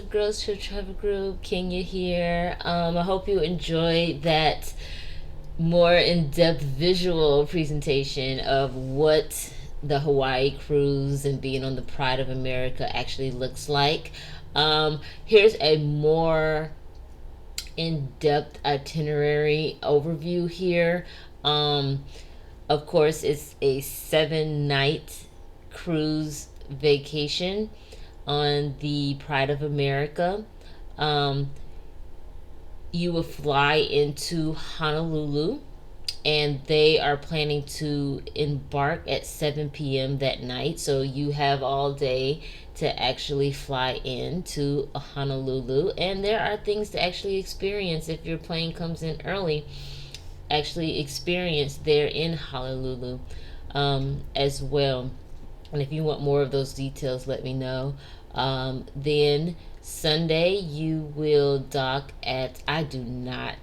of Girls Trip Travel Group. Kenya here. I hope you enjoyed that more in-depth visual presentation of what the Hawaii cruise and being on the Pride of America actually looks like. Here's a more in-depth itinerary overview here. Of course, it's a 7-night cruise vacation on the Pride of America. Um, you will fly into Honolulu, and they are planning to embark at 7 p.m. that night. So you have all day to actually fly into Honolulu, and there are things to actually experience if your plane comes in early. Actually, experience there in Honolulu as well. And if you want more of those details, let me know. Then Sunday, you will dock at, I do not,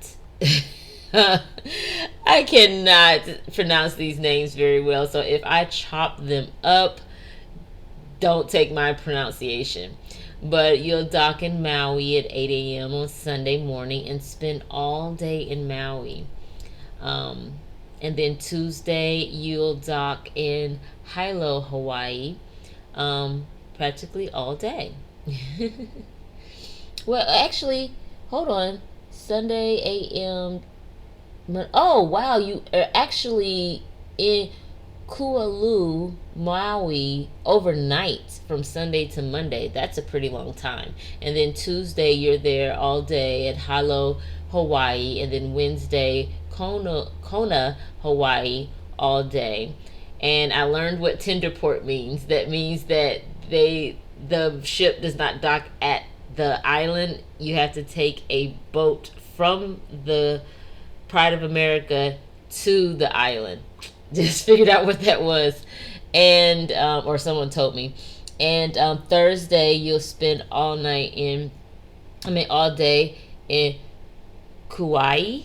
I cannot pronounce these names very well. So if I chop them up, don't take my pronunciation. But you'll dock in Maui at 8 a.m. on Sunday morning and spend all day in Maui. Um, and then Tuesday, you'll dock in Hilo, Hawaii, practically all day. Well, actually, hold on. Sunday, 8 a.m. Oh, wow, you are actually in Kualu, Maui overnight from Sunday to Monday. That's a pretty long time. And then Tuesday, you're there all day at Hilo, Hawaii. And then Wednesday, Kona, Hawaii, all day. And I learned what tenderport means. That means that the ship does not dock at the island. You have to take a boat from the Pride of America to the island. Just figured out what that was, and or someone told me. And Thursday, you'll spend all day in Kauai,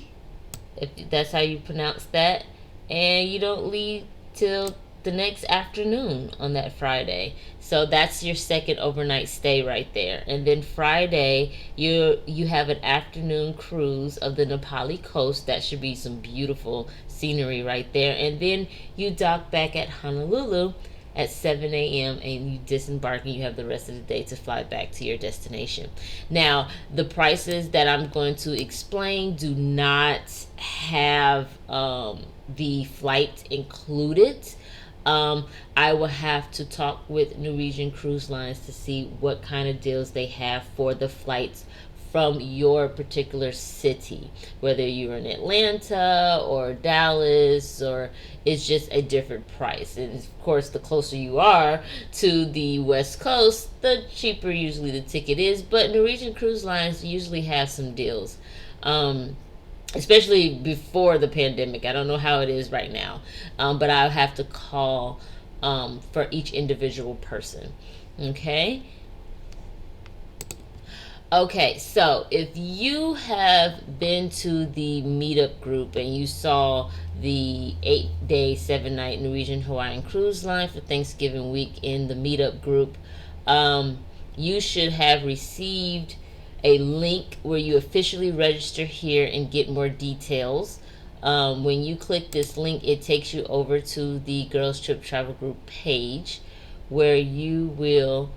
if that's how you pronounce that, and you don't leave till the next afternoon on that Friday. So that's your second overnight stay right there. And then Friday, you have an afternoon cruise of the Nepali coast. That should be some beautiful scenery right there. And then you dock back at Honolulu at 7 a.m. and you disembark, and you have the rest of the day to fly back to your destination. Now, the prices that I'm going to explain do not have the flight included. I will have to talk with Norwegian Cruise Lines to see what kind of deals they have for the flights from your particular city, whether you're in Atlanta or Dallas, or it's just a different price. And of course, the closer you are to the West Coast, the cheaper usually the ticket is. But Norwegian Cruise Lines usually have some deals. Especially before the pandemic. I don't know how it is right now, but I'll have to call for each individual person. Okay. Okay, so if you have been to the meetup group and you saw the 8-day, 7-night Norwegian Hawaiian cruise line for Thanksgiving week in the meetup group, you should have received a link where you officially register here and get more details. When you click this link, it takes you over to the Girls Trip Travel Group page where you will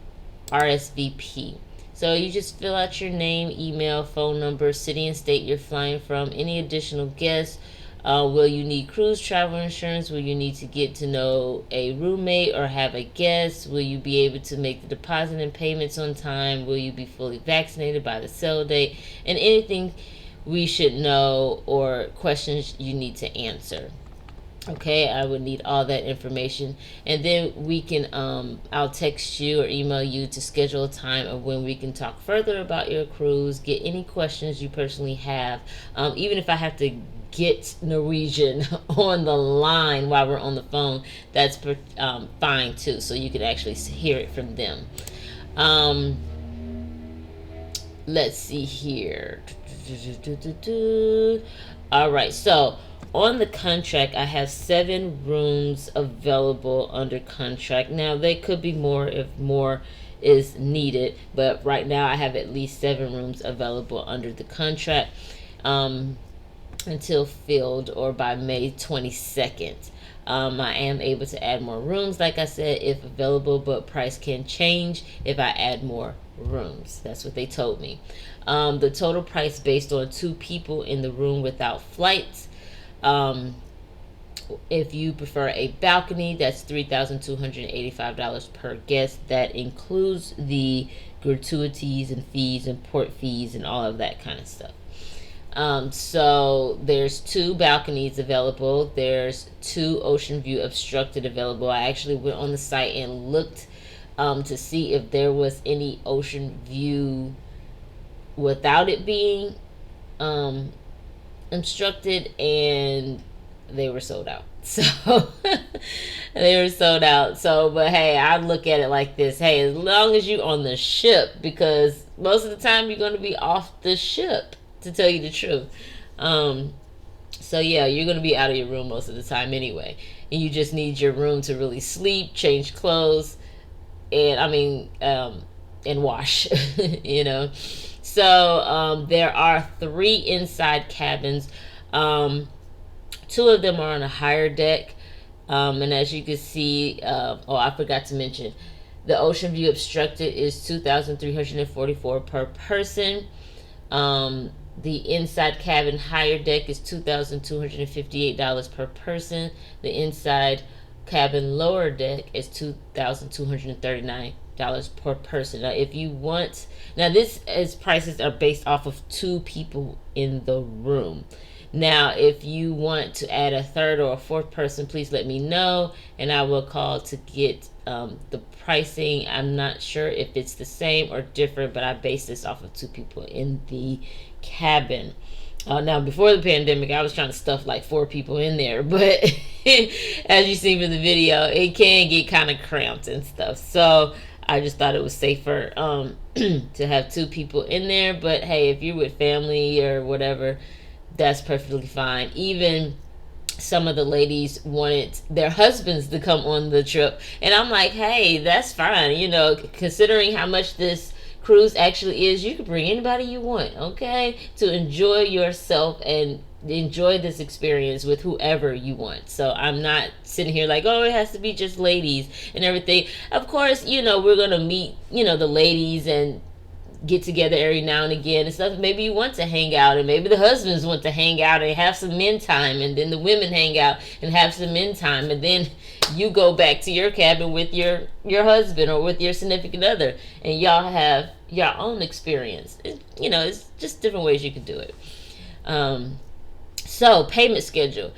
RSVP. So you just fill out your name, email, phone number, city and state you're flying from, any additional guests. Will you need cruise travel insurance? Will you need to get to know a roommate or have a guest? Will you be able to make the deposit and payments on time? Will you be fully vaccinated by the sale date? And anything we should know or questions you need to answer. Okay, I would need all that information, and then we can I'll text you or email you to schedule a time of when we can talk further about your cruise, get any questions you personally have. Even if I have to get Norwegian on the line while we're on the phone, that's fine too, so you can actually hear it from them. Let's see here. All right, so on the contract, I have 7 rooms available under contract. Now, they could be more if more is needed. But right now I have at least 7 rooms available under the contract until filled, or by May 22nd. I am able to add more rooms, like I said, if available, but price can change if I add more rooms. That's what they told me. The total price based on 2 people in the room without flights. If you prefer a balcony, that's $3,285 per guest. That includes the gratuities and fees and port fees and all of that kind of stuff. So there's 2 balconies available. There's 2 ocean view obstructed available. I actually went on the site and looked to see if there was any ocean view without it being obstructed, and they were sold out. So they were sold out. So, but hey, I look at it like this. Hey, as long as you on the ship, because most of the time you're going to be off the ship, to tell you the truth. So yeah, you're going to be out of your room most of the time anyway. And you just need your room to really sleep, change clothes, and and wash, you know. So there are 3 inside cabins. 2 of them are on a higher deck. And as you can see, I forgot to mention, the ocean view obstructed is $2,344 per person. The inside cabin higher deck is $2,258 per person. The inside cabin lower deck is $2,239 per person. Now, if you want, prices are based off of 2 people in the room. Now, if you want to add a 3rd or a 4th person, please let me know, and I will call to get the pricing. I'm not sure if it's the same or different, but I base this off of 2 people in the cabin. Now, before the pandemic, I was trying to stuff like 4 people in there, but as you see from the video, it can get kind of cramped and stuff. So I just thought it was safer to have 2 people in there. But hey, if you're with family or whatever, that's perfectly fine. Even some of the ladies wanted their husbands to come on the trip, and I'm like, hey, that's fine. You know, considering how much this cruise actually is, you can bring anybody you want, okay, to enjoy yourself and enjoy this experience with whoever you want. So I'm not sitting here like, oh, it has to be just ladies and everything. Of course, you know, we're gonna meet, you know, the ladies and get together every now and again and stuff. Maybe you want to hang out, and maybe the husbands want to hang out and have some men time, and then the women hang out and have some men time, and then you go back to your cabin with your husband or with your significant other, and y'all have your own experience. You know, it's just different ways you can do it. So payment schedule.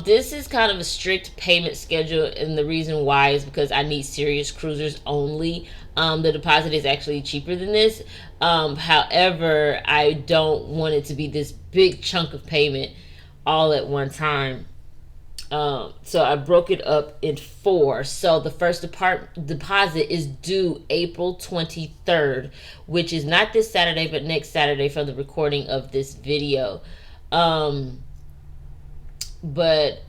This is kind of a strict payment schedule, and the reason why is because I need serious cruisers only. The deposit is actually cheaper than this. However, I don't want it to be this big chunk of payment all at one time. So I broke it up in 4. So the first deposit is due April 23rd, which is not this Saturday, but next Saturday from the recording of this video. But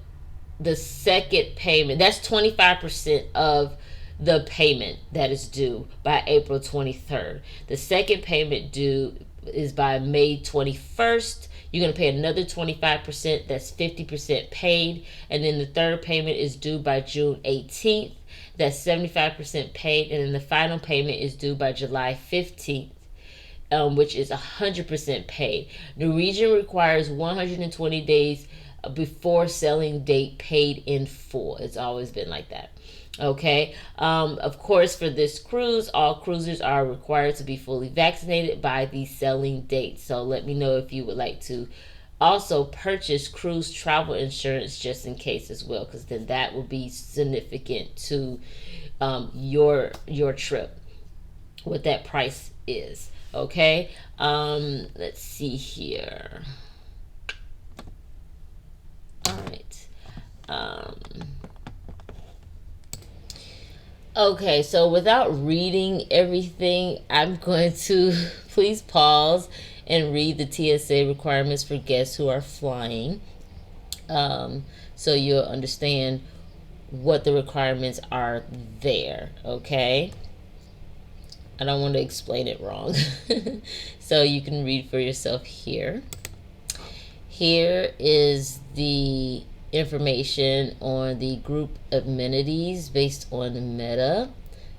the second payment, that's 25% of the payment that is due by April 23rd. The second payment due is by May 21st. You're going to pay another 25%. That's 50% paid. And then the third payment is due by June 18th. That's 75% paid. And then the final payment is due by July 15th. Which is 100% paid. Norwegian requires 120 days before selling date paid in full. It's always been like that. Okay. Of course, for this cruise, all cruisers are required to be fully vaccinated by the selling date. So let me know if you would like to also purchase cruise travel insurance just in case as well, because then that will be significant to your trip, what that price is. Okay. Let's see here. All right. Okay, so without reading everything, I'm going to please pause and read the TSA requirements for guests who are flying, so you'll understand what the requirements are there. Okay. I don't want to explain it wrong. So you can read for yourself here. Here is the information on the group amenities based on the Meta.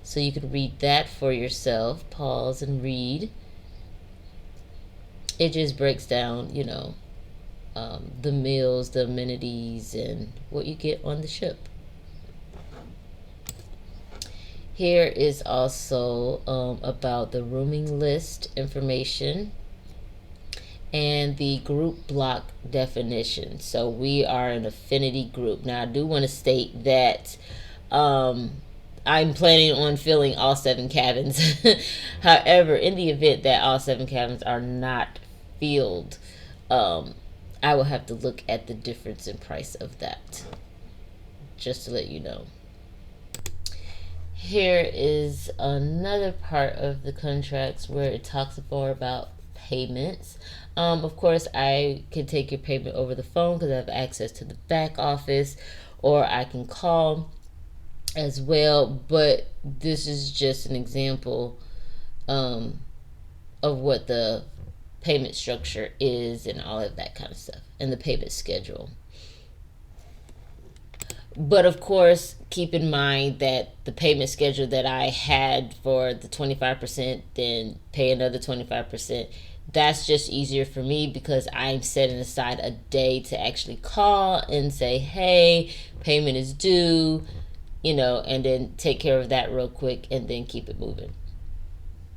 So you can read that for yourself. Pause and read. It just breaks down, the meals, the amenities, and what you get on the ship. Here is also about the rooming list information and the group block definition. So we are an affinity group. Now I do want to state that I'm planning on filling all 7 cabins. However, in the event that all 7 cabins are not filled, I will have to look at the difference in price of that, just to let you know. Here is another part of the contracts where it talks more about payments. Of course, I can take your payment over the phone because I have access to the back office, or I can call as well. But this is just an example of what the payment structure is and all of that kind of stuff, and the payment schedule. But of course, keep in mind that the payment schedule that I had for the 25%, then pay another 25%, that's just easier for me because I'm setting aside a day to actually call and say, hey, payment is due, and then take care of that real quick and then keep it moving.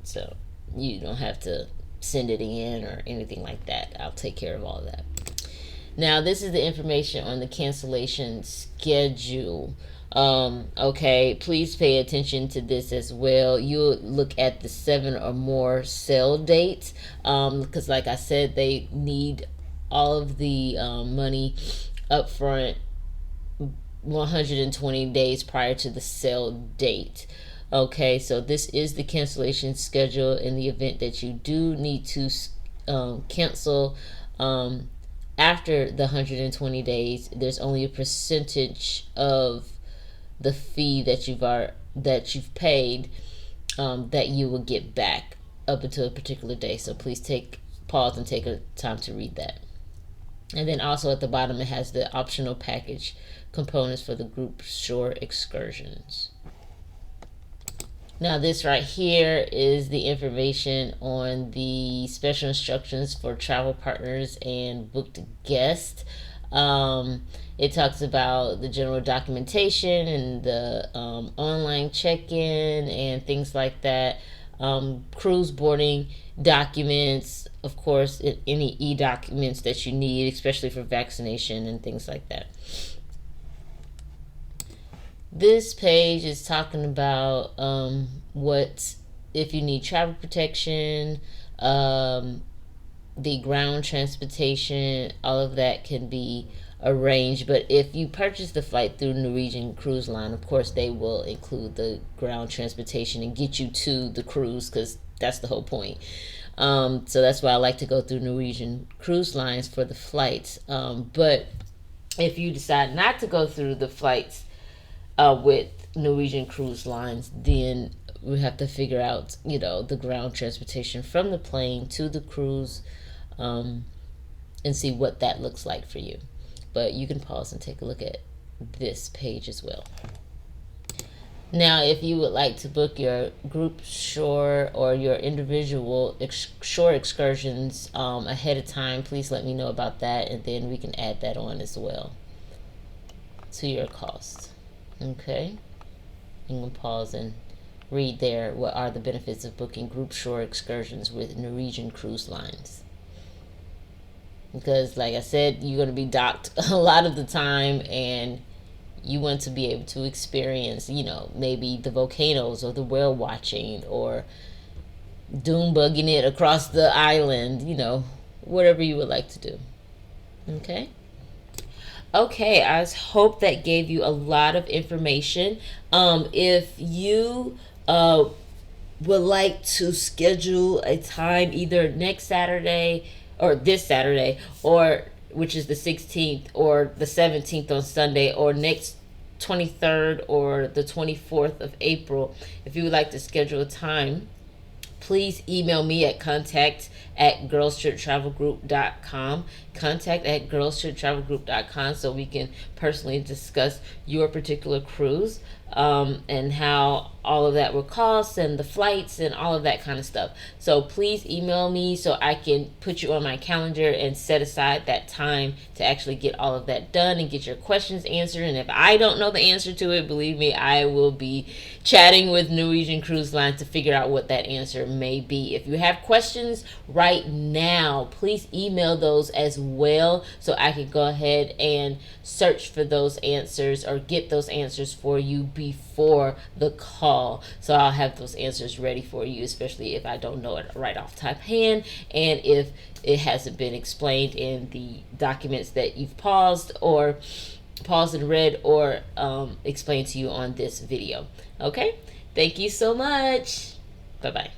So you don't have to send it in or anything like that. I'll take care of all of that. Now, this is the information on the cancellation schedule. Okay, please pay attention to this as well. You'll look at the 7 or more sale dates, because like I said, they need all of the money up front 120 days prior to the sale date. Okay, so this is the cancellation schedule in the event that you do need to cancel after the 120 days. There's only a percentage of the fee that you've paid that you will get back up until a particular day. So please pause and take a time to read that. And then also at the bottom it has the optional package components for the group shore excursions. Now this right here is the information on the special instructions for travel partners and booked guests. It talks about the general documentation and the online check-in and things like that. Cruise boarding documents, of course, any e-documents that you need, especially for vaccination and things like that. This page is talking about what if you need travel protection, the ground transportation, all of that can be arranged. But if you purchase the flight through Norwegian Cruise Line, of course they will include the ground transportation and get you to the cruise, because that's the whole point. So that's why I like to go through Norwegian Cruise Lines for the flights. But if you decide not to go through the flights with Norwegian Cruise Lines, then we have to figure out, the ground transportation from the plane to the cruise, and see what that looks like for you. But you can pause and take a look at this page as well. Now, if you would like to book your group shore or your individual shore excursions ahead of time, please let me know about that, and then we can add that on as well to your cost. Okay, I'm going to pause and read there. What are the benefits of booking group shore excursions with Norwegian Cruise Lines? Because like I said, you're going to be docked a lot of the time, and you want to be able to experience, maybe the volcanoes or the whale watching or dune bugging it across the island, whatever you would like to do. Okay, I hope that gave you a lot of information. If you would like to schedule a time either next Saturday or this Saturday, or which is the 16th, or the 17th on Sunday, or next 23rd or the 24th of April, if you would like to schedule a time, please email me at contact@girlstriptravelgroup.com, contact@girlstriptravelgroup.com, so we can personally discuss your particular cruise, and how all of that will cost and the flights and all of that kind of stuff. So please email me so I can put you on my calendar and set aside that time to actually get all of that done and get your questions answered. And if I don't know the answer to it, believe me, I will be chatting with Norwegian Cruise Line to figure out what that answer may be. If you have questions right now, please email those as well so I can go ahead and search for those answers or get those answers for you before the call. So I'll have those answers ready for you, especially if I don't know it right off the top hand and if it hasn't been explained in the documents that you've paused and read or explained to you on this video. Okay, thank you so much. Bye bye.